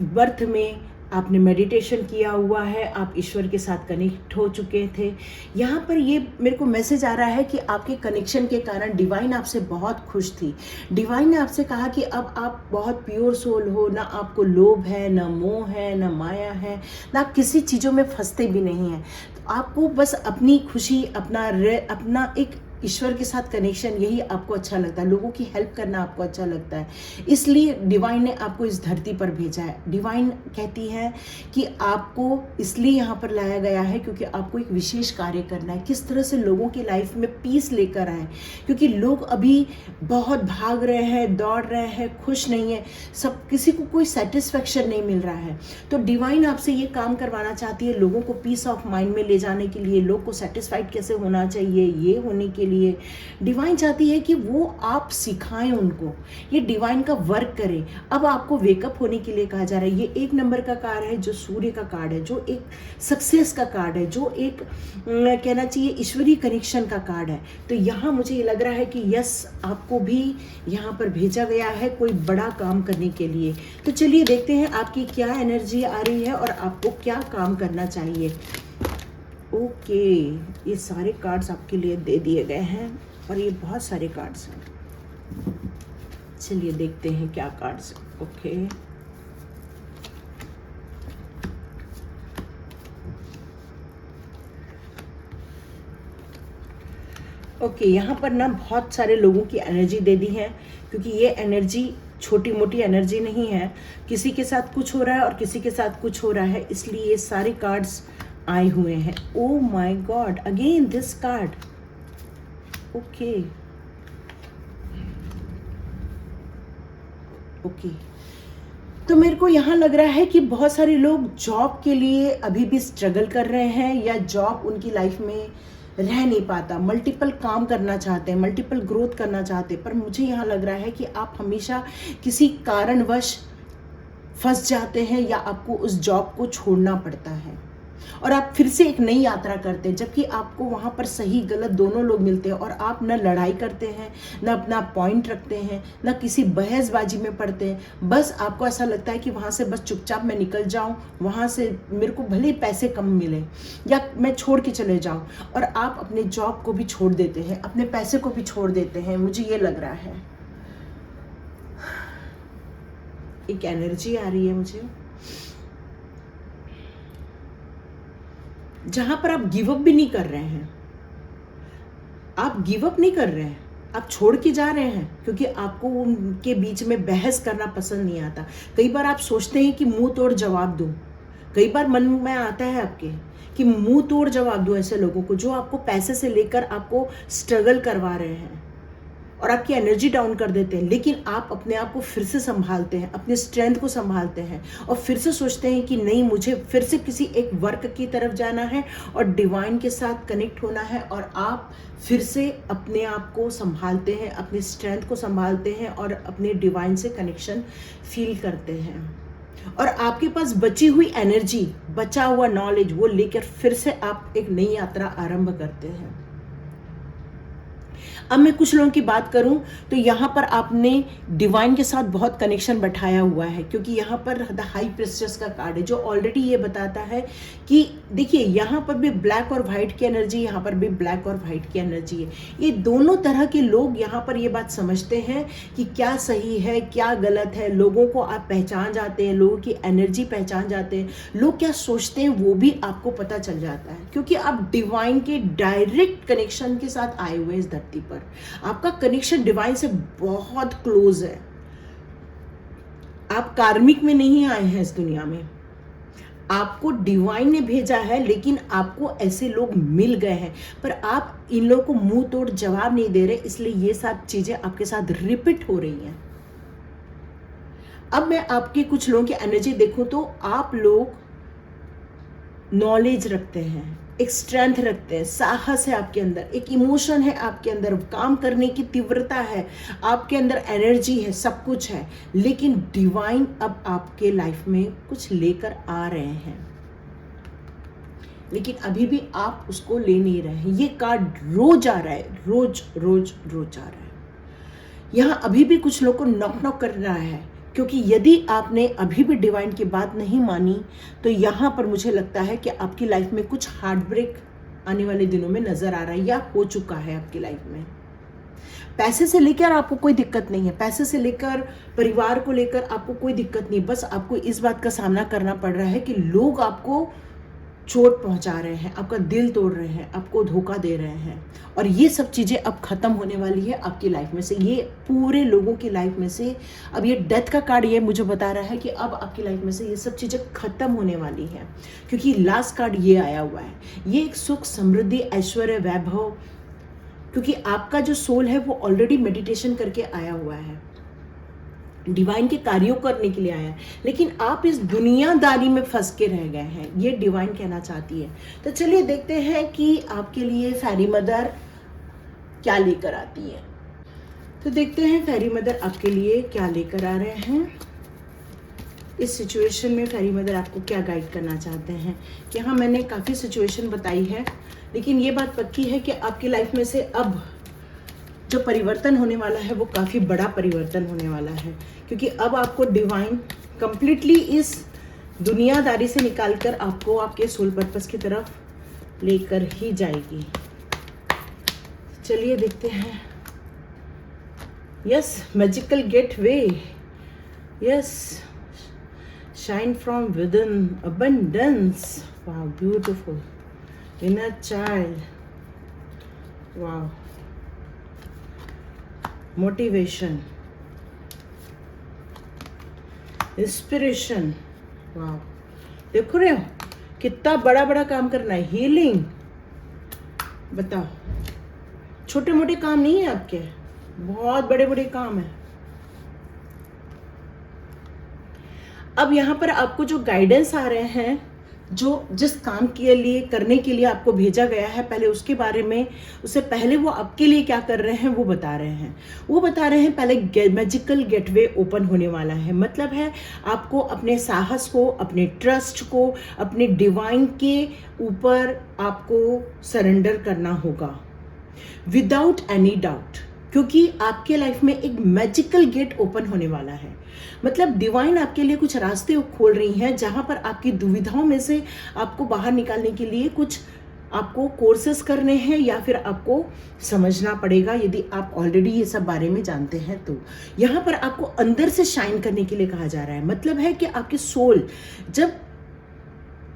बर्थ में आपने मेडिटेशन किया हुआ है, आप ईश्वर के साथ कनेक्ट हो चुके थे। यहाँ पर ये मेरे को मैसेज आ रहा है कि आपके कनेक्शन के कारण डिवाइन आपसे बहुत खुश थी। डिवाइन ने आपसे कहा कि अब आप बहुत प्योर सोल हो, ना आपको लोभ है, ना मोह है, ना माया है, ना किसी चीज़ों में फंसते भी नहीं हैं। तो आपको बस अपनी खुशी, अपना एक ईश्वर के साथ कनेक्शन, यही आपको अच्छा लगता है। लोगों की हेल्प करना आपको अच्छा लगता है, इसलिए डिवाइन ने आपको इस धरती पर भेजा है। डिवाइन कहती है कि आपको इसलिए यहाँ पर लाया गया है क्योंकि आपको एक विशेष कार्य करना है। किस तरह से लोगों की लाइफ में पीस लेकर आए, क्योंकि लोग अभी बहुत भाग रहे हैं, दौड़ रहे हैं, खुश नहीं है, सब किसी को कोई सेटिस्फेक्शन नहीं मिल रहा है। तो डिवाइन आपसे ये काम करवाना चाहती है, लोगों को पीस ऑफ माइंड में ले जाने के लिए, लोग को सेटिस्फाइड कैसे होना चाहिए ये होने के लिए डिवाइन चाहती है कि वो आप सिखाएं उनको, ये डिवाइन का वर्क करें। अब आपको वेकअप होने के लिए कहा जा रहा है। ये 1 नंबर का कार्ड है जो सूर्य का कार्ड है, जो एक सक्सेस का कार्ड है, जो एक कहना चाहिए ईश्वरीय कनेक्शन का कार्ड है। तो यहाँ मुझे ये लग रहा है कि यस, आपको भी यहाँ पर भेजा गया है कोई बड़ा काम करने के लिए। तो चलिए देखते हैं आपकी क्या एनर्जी आ रही है और आपको क्या काम करना चाहिए। ओके, ये सारे कार्ड्स आपके लिए दे दिए गए हैं और ये बहुत सारे कार्ड्स हैं। चलिए देखते हैं क्या कार्ड्स। ओके, ओके, यहाँ पर ना बहुत सारे लोगों की एनर्जी दे दी है, क्योंकि ये एनर्जी छोटी मोटी एनर्जी नहीं है। किसी के साथ कुछ हो रहा है और किसी के साथ कुछ हो रहा है, इसलिए ये सारे कार्ड्स आए हुए हैं। Oh my God, again this card. Okay okay, तो मेरे को यहाँ लग रहा है कि बहुत सारे लोग जॉब के लिए अभी भी स्ट्रगल कर रहे हैं या जॉब उनकी लाइफ में रह नहीं पाता, मल्टीपल काम करना चाहते हैं, मल्टीपल ग्रोथ करना चाहते हैं, पर मुझे यहाँ लग रहा है कि आप हमेशा किसी कारणवश फंस जाते हैं या आपको उस जॉब को छोड़ना पड़ता है और आप फिर से एक नई यात्रा करते हैं, जबकि आपको वहाँ पर सही गलत दोनों लोग मिलते हैं और आप न लड़ाई करते हैं, न अपना पॉइंट रखते हैं, न किसी बहसबाजी में पड़ते हैं। बस आपको ऐसा लगता है कि वहाँ से बस चुपचाप मैं निकल जाऊँ, वहाँ से मेरे को भले ही पैसे कम मिले या मैं छोड़ के चले जाऊँ, और आप अपने जॉब को भी छोड़ देते हैं, अपने पैसे को भी छोड़ देते हैं। मुझे ये लग रहा है। एक एनर्जी आ रही है मुझे, जहां पर आप गिव अप भी नहीं कर रहे हैं। आप गिव अप नहीं कर रहे हैं, आप छोड़ के जा रहे हैं, क्योंकि आपको उनके बीच में बहस करना पसंद नहीं आता। कई बार आप सोचते हैं कि मुंह तोड़ जवाब दूं, कई बार मन में आता है आपके कि मुंह तोड़ जवाब दूं ऐसे लोगों को जो आपको पैसे से लेकर आपको स्ट्रगल करवा रहे हैं और आपकी एनर्जी डाउन कर देते हैं। लेकिन आप अपने आप को फिर से संभालते हैं, अपनी स्ट्रेंथ को संभालते हैं और फिर से सोचते हैं कि नहीं, मुझे फिर से किसी एक वर्क की तरफ जाना है और डिवाइन के साथ कनेक्ट होना है। और आप फिर से अपने आप को संभालते हैं, अपनी स्ट्रेंथ को संभालते हैं और अपने डिवाइन से कनेक्शन फील करते हैं। और आपके पास बची हुई एनर्जी, बचा हुआ नॉलेज, वो लेकर फिर से आप एक नई यात्रा आरंभ करते हैं। अब मैं कुछ लोगों की बात करूं तो यहाँ पर आपने डिवाइन के साथ बहुत कनेक्शन बैठाया हुआ है, क्योंकि यहाँ पर द हाई प्रिस्टेस का कार्ड है जो ऑलरेडी ये बताता है कि देखिए यहाँ पर भी ब्लैक और व्हाइट की एनर्जी, यहाँ पर भी ब्लैक और व्हाइट की एनर्जी है। ये दोनों तरह के लोग यहाँ पर ये बात समझते हैं कि क्या सही है क्या गलत है। लोगों को आप पहचान जाते हैं, लोगों की एनर्जी पहचान जाते हैं, लोग क्या सोचते हैं वो भी आपको पता चल जाता है, क्योंकि आप डिवाइन के डायरेक्ट कनेक्शन के साथ आए हुए इस धरती पर। आपका कनेक्शन डिवाइन से बहुत क्लोज है। आप कार्मिक में नहीं आए हैं इस दुनिया में, आपको डिवाइन ने भेजा है, लेकिन आपको ऐसे लोग मिल गए हैं, पर आप इन लोगों को मुंह तोड़ जवाब नहीं दे रहे, इसलिए ये सब चीजें आपके साथ रिपीट हो रही हैं। अब मैं आपके कुछ लोगों की एनर्जी देखूं तो आप लोग नॉलेज रखते हैं, एक स्ट्रेंथ रखते हैं, साहस है आपके अंदर, एक इमोशन है आपके अंदर, काम करने की तीव्रता है आपके अंदर, एनर्जी है, सब कुछ है। लेकिन डिवाइन अब आपके लाइफ में कुछ लेकर आ रहे हैं, लेकिन अभी भी आप उसको ले नहीं रहे हैं। ये कार्ड रोज आ रहा है, रोज रोज रोज आ रहा है। यहाँ अभी भी कुछ लोग को नॉक नॉक कर रहा है, क्योंकि यदि आपने अभी भी डिवाइन की बात नहीं मानी तो यहाँ पर मुझे लगता है कि आपकी लाइफ में कुछ हार्ट ब्रेक आने वाले दिनों में नजर आ रहा है या हो चुका है आपकी लाइफ में। पैसे से लेकर आपको कोई दिक्कत नहीं है, पैसे से लेकर परिवार को लेकर आपको कोई दिक्कत नहीं, बस आपको इस बात का सामना करना पड़ रहा है कि लोग आपको चोट पहुंचा रहे हैं, आपका दिल तोड़ रहे हैं, आपको धोखा दे रहे हैं। और ये सब चीज़ें अब ख़त्म होने वाली है आपकी लाइफ में से, ये पूरे लोगों की लाइफ में से। अब ये डेथ का कार्ड ये मुझे बता रहा है कि अब आपकी लाइफ में से ये सब चीज़ें ख़त्म होने वाली हैं, क्योंकि लास्ट कार्ड ये आया हुआ है। ये एक सुख, समृद्धि, ऐश्वर्य, वैभव, क्योंकि आपका जो सोल है वो ऑलरेडी मेडिटेशन करके आया हुआ है, डिवाइन के कार्यों करने के लिए आया है, लेकिन आप इस दुनियादारी में फंस के रह गए हैं, ये डिवाइन कहना चाहती है। तो चलिए देखते हैं कि आपके लिए फेरी मदर क्या लेकर आती है। तो देखते हैं फेरी मदर आपके लिए क्या लेकर आ रहे हैं। इस सिचुएशन में फेरी मदर आपको क्या गाइड करना चाहते हैं। कि हाँ, मैंने काफ़ी सिचुएशन बताई है, लेकिन ये बात पक्की है कि आपकी लाइफ में से अब जो परिवर्तन होने वाला है वो काफ़ी बड़ा परिवर्तन होने वाला है, क्योंकि अब आपको डिवाइन कंप्लीटली इस दुनियादारी से निकालकर आपको आपके सोल पर्पस की तरफ लेकर ही जाएगी। चलिए देखते हैं। Yes, magical gateway, yes, shine from within, abundance, wow, beautiful, inner child, wow, motivation, inspiration, वाह, देखो रहे हो कितना बड़ा बड़ा काम करना है। हीलिंग, बताओ, छोटे मोटे काम नहीं है आपके, बहुत बड़े बड़े काम है। अब यहाँ पर आपको जो गाइडेंस आ रहे हैं, जो जिस काम के लिए करने के लिए आपको भेजा गया है, पहले उसके बारे में, उससे पहले वो आपके लिए क्या कर रहे हैं वो बता रहे हैं। वो बता रहे हैं पहले मैजिकल गेटवे ओपन होने वाला है, मतलब है आपको अपने साहस को, अपने ट्रस्ट को, अपने डिवाइन के ऊपर आपको सरेंडर करना होगा विदाउट एनी डाउट, क्योंकि आपके लाइफ में एक मैजिकल गेट ओपन होने वाला है। मतलब डिवाइन आपके लिए कुछ रास्ते खोल रही हैं, जहां पर आपकी दुविधाओं में से आपको बाहर निकालने के लिए कुछ आपको कोर्सेस करने हैं या फिर आपको समझना पड़ेगा, यदि आप ऑलरेडी ये सब बारे में जानते हैं तो। यहाँ पर आपको अंदर से शाइन करने के लिए कहा जा रहा है, मतलब है कि आपकी सोल जब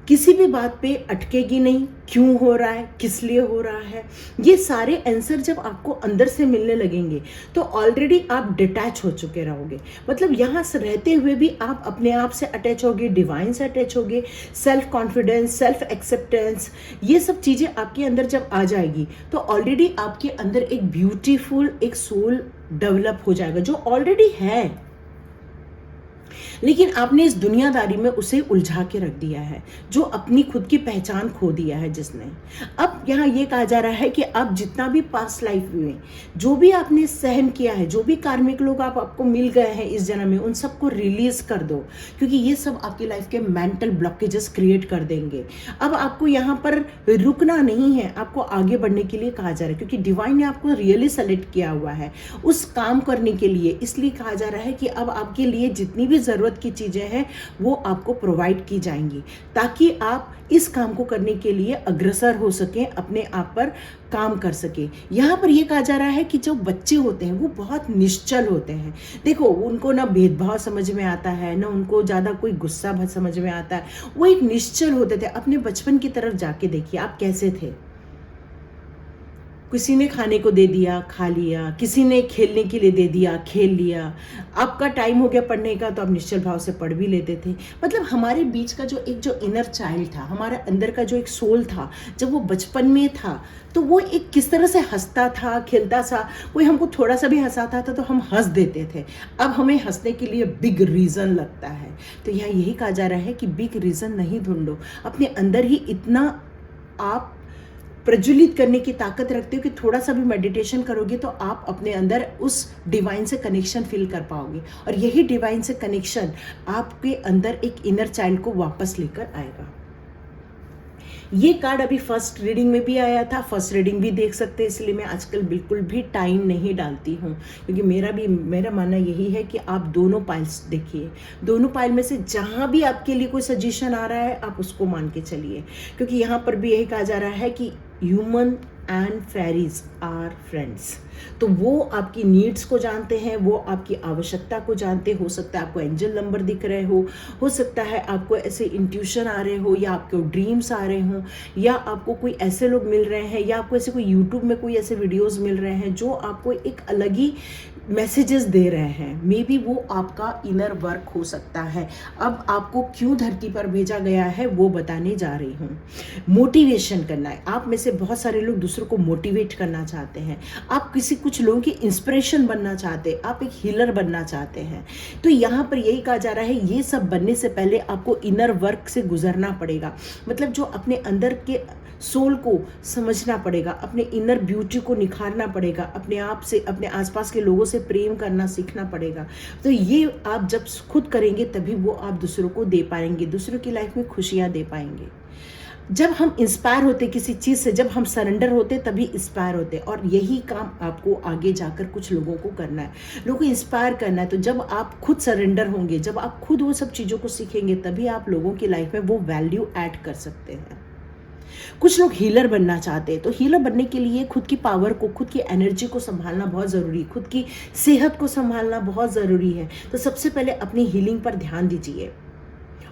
किसी भी बात पे अटकेगी नहीं, क्यों हो रहा है, किस लिए हो रहा है, ये सारे आंसर जब आपको अंदर से मिलने लगेंगे तो ऑलरेडी आप डिटैच हो चुके रहोगे। मतलब यहाँ से रहते हुए भी आप अपने आप से अटैच होगे, डिवाइन से अटैच होगे, सेल्फ कॉन्फिडेंस, सेल्फ एक्सेप्टेंस, ये सब चीज़ें आपके अंदर जब आ जाएगी तो ऑलरेडी आपके अंदर एक ब्यूटीफुल एक सोल डेवलप हो जाएगा जो ऑलरेडी है, लेकिन आपने इस दुनियादारी में उसे उलझा के रख दिया है, जो अपनी खुद की पहचान खो दिया है जिसने। अब यहाँ ये कहा जा रहा है कि अब जितना भी पास्ट लाइफ में जो भी आपने सहन किया है, जो भी कार्मिक लोग आपको मिल गए हैं इस जन्म में, उन सबको रिलीज कर दो, क्योंकि ये सब आपकी लाइफ के मेंटल ब्लॉकेजेस क्रिएट कर देंगे। अब आपको यहाँ पर रुकना नहीं है, आपको आगे बढ़ने के लिए कहा जा रहा है, क्योंकि डिवाइन ने आपको रियली सेलेक्ट किया हुआ है उस काम करने के लिए। इसलिए कहा जा रहा है कि अब आपके लिए जितनी भी जरूरत की चीजें हैं वो आपको प्रोवाइड की जाएंगी, ताकि आप इस काम को करने के लिए अग्रसर हो सकें, अपने आप पर काम कर सके। यहाँ पर यह कहा जा रहा है कि जो बच्चे होते हैं वो बहुत निश्चल होते हैं। देखो, उनको ना भेदभाव समझ में आता है, ना उनको ज्यादा कोई गुस्सा समझ में आता है, वो एक निश्चल होते थे। अपने बचपन की तरफ जाके देखिए आप कैसे थे। किसी ने खाने को दे दिया, खा लिया, किसी ने खेलने के लिए दे दिया, खेल लिया। आपका टाइम हो गया पढ़ने का तो आप निश्चल भाव से पढ़ भी लेते थे। मतलब हमारे बीच का जो इनर चाइल्ड था, हमारे अंदर का जो एक सोल था, जब वो बचपन में था तो वो एक किस तरह से हंसता था, खेलता था। कोई हमको थोड़ा सा भी हंसाता था तो हम हंस देते थे। अब हमें हंसने के लिए बिग रीज़न लगता है। तो यहाँ यही कहा जा रहा है कि बिग रीज़न नहीं ढूंढो, अपने अंदर ही इतना आप प्रज्वलित करने की ताकत रखते हो कि थोड़ा सा भी मेडिटेशन करोगे तो आप अपने अंदर उस डिवाइन से कनेक्शन फील कर पाओगे, और यही डिवाइन से कनेक्शन आपके अंदर एक इनर चाइल्ड को वापस लेकर आएगा। ये कार्ड अभी फर्स्ट रीडिंग में भी आया था, फर्स्ट रीडिंग भी देख सकते हैं, इसलिए मैं आजकल बिल्कुल भी टाइम नहीं डालती हूँ, क्योंकि मेरा मानना यही है कि आप दोनों पाइल्स देखिए, दोनों पाइल में से जहाँ भी आपके लिए कोई सजेशन आ रहा है आप उसको मान के चलिए, क्योंकि यहाँ पर भी यही कहा जा रहा है कि human and fairies are friends. तो वो आपकी नीड्स को जानते हैं, वो आपकी आवश्यकता को जानते। हो सकता है आपको एंजल नंबर दिख रहे हो सकता है आपको ऐसे इंट्यूशन आ रहे हो, या आपको ड्रीम्स आ रहे हो, या आपको कोई ऐसे लोग मिल रहे हैं, या आपको ऐसे कोई यूट्यूब में कोई ऐसे वीडियोस मिल रहे हैं जो आपको एक अलग ही मैसेजेस दे रहे हैं। मे बी वो आपका इनर वर्क हो सकता है। अब आपको क्यों धरती पर भेजा गया है वो बताने जा रही हूँ। मोटिवेशन करना है। आप में से बहुत सारे लोग दूसरों को मोटिवेट करना चाहते हैं, आप कुछ लोगों की इंस्पिरेशन बनना चाहते हैं, आप एक हीलर बनना चाहते हैं। तो यहाँ पर यही कहा जा रहा है, ये सब बनने से पहले आपको इनर वर्क से गुजरना पड़ेगा। मतलब जो अपने अंदर के सोल को समझना पड़ेगा, अपने इनर ब्यूटी को निखारना पड़ेगा, अपने आप से, अपने आसपास के लोगों से प्रेम करना सीखना पड़ेगा। तो ये आप जब खुद करेंगे तभी वो आप दूसरों को दे पाएंगे, दूसरों की लाइफ में खुशियां दे पाएंगे। जब हम इंस्पायर होते किसी चीज़ से, जब हम सरेंडर होते तभी इंस्पायर होते, और यही काम आपको आगे जाकर कुछ लोगों को करना है, लोगों को इंस्पायर करना है। तो जब आप खुद सरेंडर होंगे, जब आप खुद वो सब चीज़ों को सीखेंगे, तभी आप लोगों की लाइफ में वो वैल्यू ऐड कर सकते हैं। कुछ लोग हीलर बनना चाहते हैं, तो हीलर बनने के लिए खुद की पावर को, खुद की एनर्जी को संभालना बहुत ज़रूरी है, खुद की सेहत को संभालना बहुत ज़रूरी है। तो सबसे पहले अपनी हीलिंग पर ध्यान दीजिए।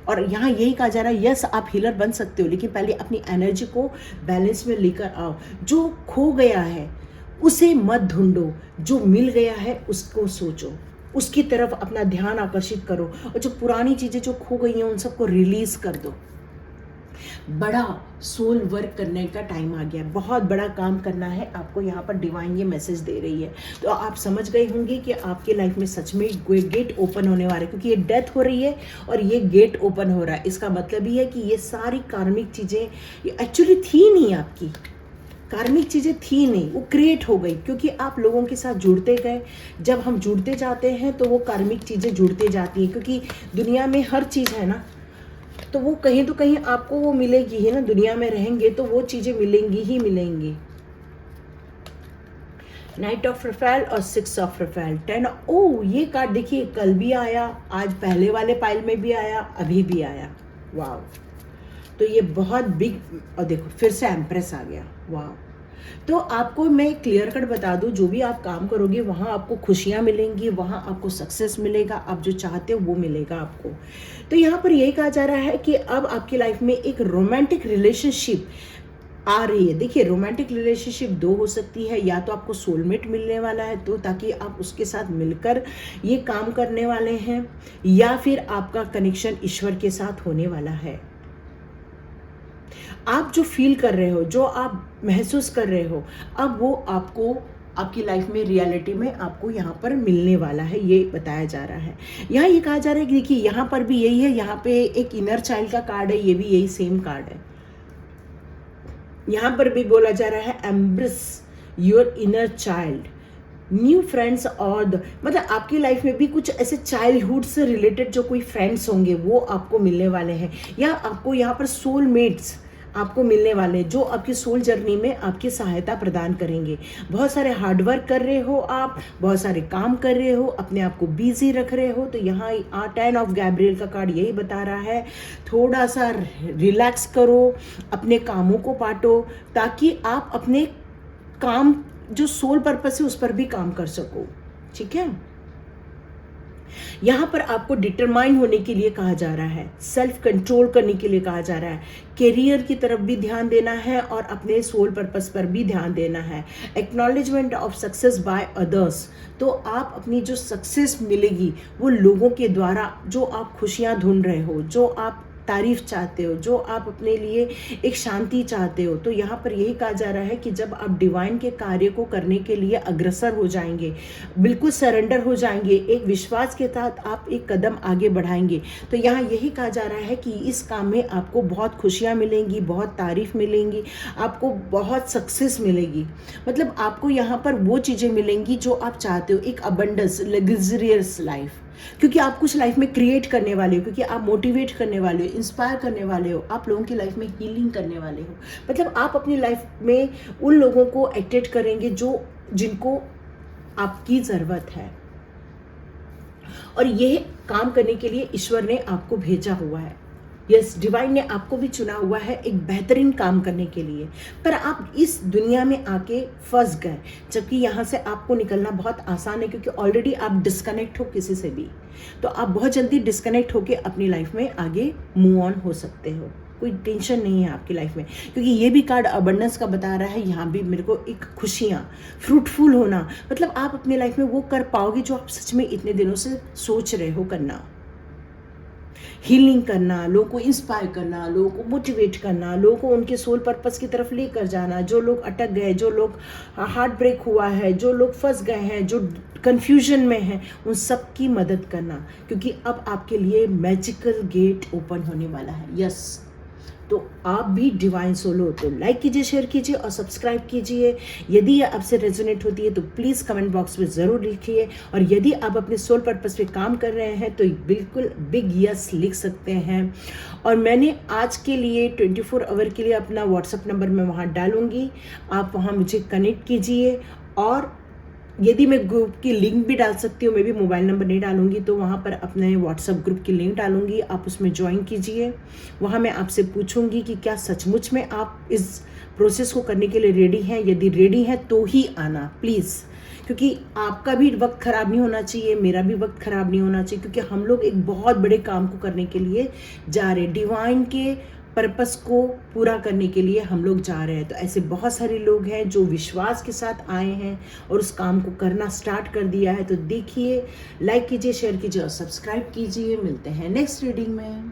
और यहाँ यही कहा जा रहा है, यस आप हीलर बन सकते हो, लेकिन पहले अपनी एनर्जी को बैलेंस में लेकर आओ। जो खो गया है उसे मत ढूंढो, जो मिल गया है उसको सोचो, उसकी तरफ अपना ध्यान आकर्षित करो, और जो पुरानी चीज़ें जो खो गई हैं उन सबको रिलीज कर दो। बड़ा सोल वर्क करने का टाइम आ गया, बहुत बड़ा काम करना है आपको। यहाँ पर डिवाइन ये मैसेज दे रही है। तो आप समझ गए होंगे कि आपके लाइफ में सच में गेट ओपन होने वाला है, क्योंकि ये डेथ हो रही है और ये गेट ओपन हो रहा है। इसका मतलब ये है कि ये सारी कार्मिक चीज़ें ये एक्चुअली थी नहीं, आपकी कार्मिक चीज़ें थी नहीं, वो क्रिएट हो गई, क्योंकि आप लोगों के साथ जुड़ते गए। जब हम जुड़ते जाते हैं तो वो कार्मिक चीज़ें जुड़ते जाती हैं, क्योंकि दुनिया में हर चीज़ है ना, तो वो कहीं तो कहीं आपको वो मिलेगी ही ना। दुनिया में रहेंगे तो वो चीजें मिलेंगी ही मिलेंगी। नाइट ऑफ रफेल और 6 ऑफ रफेल 10। ओ ये कार्ड देखिए, कल भी आया, आज पहले वाले पाइल में भी आया, अभी भी आया। वाव, तो ये बहुत बिग, और देखो फिर से एम्प्रेस आ गया, वाह। तो आपको मैं क्लियर कट बता दूं, जो भी आप काम करोगे वहाँ आपको खुशियाँ मिलेंगी, वहाँ आपको सक्सेस मिलेगा, आप जो चाहते हो वो मिलेगा आपको। तो यहाँ पर यही कहा जा रहा है कि अब आपकी लाइफ में एक रोमांटिक रिलेशनशिप आ रही है। देखिए रोमांटिक रिलेशनशिप दो हो सकती है, या तो आपको सोलमेट मिलने वाला है तो ताकि आप उसके साथ मिलकर ये काम करने वाले हैं, या फिर आपका कनेक्शन ईश्वर के साथ होने वाला है। आप जो फील कर रहे हो, जो आप महसूस कर रहे हो, अब वो आपको आपकी लाइफ में रियलिटी में आपको यहाँ पर मिलने वाला है, ये बताया जा रहा है। यहाँ ये कहा जा रहा है कि देखिए यहाँ पर भी यही है, यहाँ पे एक इनर चाइल्ड का कार्ड है, ये भी यही सेम कार्ड है। यहाँ पर भी बोला जा रहा है embrace your inner child, new friends, और मतलब आपकी लाइफ में भी कुछ ऐसे चाइल्डहुड से रिलेटेड जो कोई फ्रेंड्स होंगे वो आपको मिलने वाले हैं, या आपको यहाँ पर सोलमेट्स आपको मिलने वाले हैं जो आपकी सोल जर्नी में आपकी सहायता प्रदान करेंगे। बहुत सारे हार्डवर्क कर रहे हो आप, बहुत सारे काम कर रहे हो, अपने आप को बिजी रख रहे हो, तो यहाँ 10 ऑफ गैब्रियल का कार्ड यही बता रहा है, थोड़ा सा रिलैक्स करो, अपने कामों को बांटो, ताकि आप अपने काम जो सोल पर्पस है उस पर भी काम कर सको, ठीक है। यहाँ पर आपको डिटरमाइन होने के लिए कहा जा रहा है, सेल्फ कंट्रोल करने के लिए कहा जा रहा है, करियर की तरफ भी ध्यान देना है और अपने सोल पर्पस पर भी ध्यान देना है। Acknowledgement of success by others, तो आप अपनी जो सक्सेस मिलेगी वो लोगों के द्वारा, जो आप खुशियाँ ढूंढ रहे हो, जो आप तारीफ चाहते हो, जो आप अपने लिए एक शांति चाहते हो, तो यहाँ पर यही कहा जा रहा है कि जब आप डिवाइन के कार्य को करने के लिए अग्रसर हो जाएंगे, बिल्कुल सरेंडर हो जाएंगे, एक विश्वास के साथ आप एक कदम आगे बढ़ाएंगे, तो यहाँ यही कहा जा रहा है कि इस काम में आपको बहुत खुशियाँ मिलेंगी, बहुत तारीफ मिलेंगी, आपको बहुत सक्सेस मिलेगी। मतलब आपको यहाँ पर वो चीज़ें मिलेंगी जो आप चाहते हो, एक अबंडेंस, लग्जरियस लाइफ, क्योंकि आप कुछ लाइफ में क्रिएट करने वाले हो, क्योंकि आप मोटिवेट करने वाले हो, इंस्पायर करने वाले हो, आप लोगों की लाइफ में हीलिंग करने वाले हो। मतलब आप अपनी लाइफ में उन लोगों को अट्रैक्ट करेंगे जो जिनको आपकी ज़रूरत है, और ये काम करने के लिए ईश्वर ने आपको भेजा हुआ है। यस, डिवाइन ने आपको भी चुना हुआ है एक बेहतरीन काम करने के लिए, पर आप इस दुनिया में आके फंस गए, जबकि यहाँ से आपको निकलना बहुत आसान है, क्योंकि ऑलरेडी आप डिस्कनेक्ट हो किसी से भी, तो आप बहुत जल्दी डिस्कनेक्ट होके अपनी लाइफ में आगे मूव ऑन हो सकते हो। कोई टेंशन नहीं है आपकी लाइफ में, क्योंकि ये भी कार्ड अबंडेंस का बता रहा है। यहाँ भी मेरे को एक खुशियाँ, फ्रूटफुल होना, मतलब आप अपनी लाइफ में वो कर पाओगे जो आप सच में इतने दिनों से सोच रहे हो करना। हीलिंग करना, लोगों को इंस्पायर करना, लोगों को मोटिवेट करना, लोगों को उनके सोल पर्पस की तरफ लेकर जाना, जो लोग अटक गए, जो लोग हार्ट ब्रेक हुआ है, जो लोग फंस गए हैं, जो कंफ्यूजन में हैं, उन सब की मदद करना, क्योंकि अब आपके लिए मैजिकल गेट ओपन होने वाला है। यस, तो आप भी डिवाइन सोल हो तो लाइक कीजिए, शेयर कीजिए और सब्सक्राइब कीजिए। यदि ये आपसे रेजोनेट होती है तो प्लीज़ कमेंट बॉक्स में ज़रूर लिखिए, और यदि आप अपने सोल पर्पस पे काम कर रहे हैं तो बिल्कुल बिग यस लिख सकते हैं। और मैंने आज के लिए 24 आवर के लिए अपना व्हाट्सएप नंबर मैं वहाँ डालूँगी, आप वहाँ मुझे कनेक्ट कीजिए, और यदि मैं ग्रुप की लिंक भी डाल सकती हूँ, मैं भी मोबाइल नंबर नहीं डालूंगी, तो वहाँ पर अपने व्हाट्सएप ग्रुप की लिंक डालूंगी, आप उसमें ज्वाइन कीजिए। वहाँ मैं आपसे पूछूंगी कि क्या सचमुच में आप इस प्रोसेस को करने के लिए रेडी हैं। यदि रेडी हैं तो ही आना प्लीज़, क्योंकि आपका भी वक्त ख़राब नहीं होना चाहिए, मेरा भी वक्त ख़राब नहीं होना चाहिए, क्योंकि हम लोग एक बहुत बड़े काम को करने के लिए जा रहे हैं, डिवाइन के पर्पस को पूरा करने के लिए हम लोग जा रहे हैं। तो ऐसे बहुत सारे लोग हैं जो विश्वास के साथ आए हैं और उस काम को करना स्टार्ट कर दिया है। तो देखिए, लाइक कीजिए, शेयर कीजिए और सब्सक्राइब कीजिए। मिलते हैं नेक्स्ट रीडिंग में।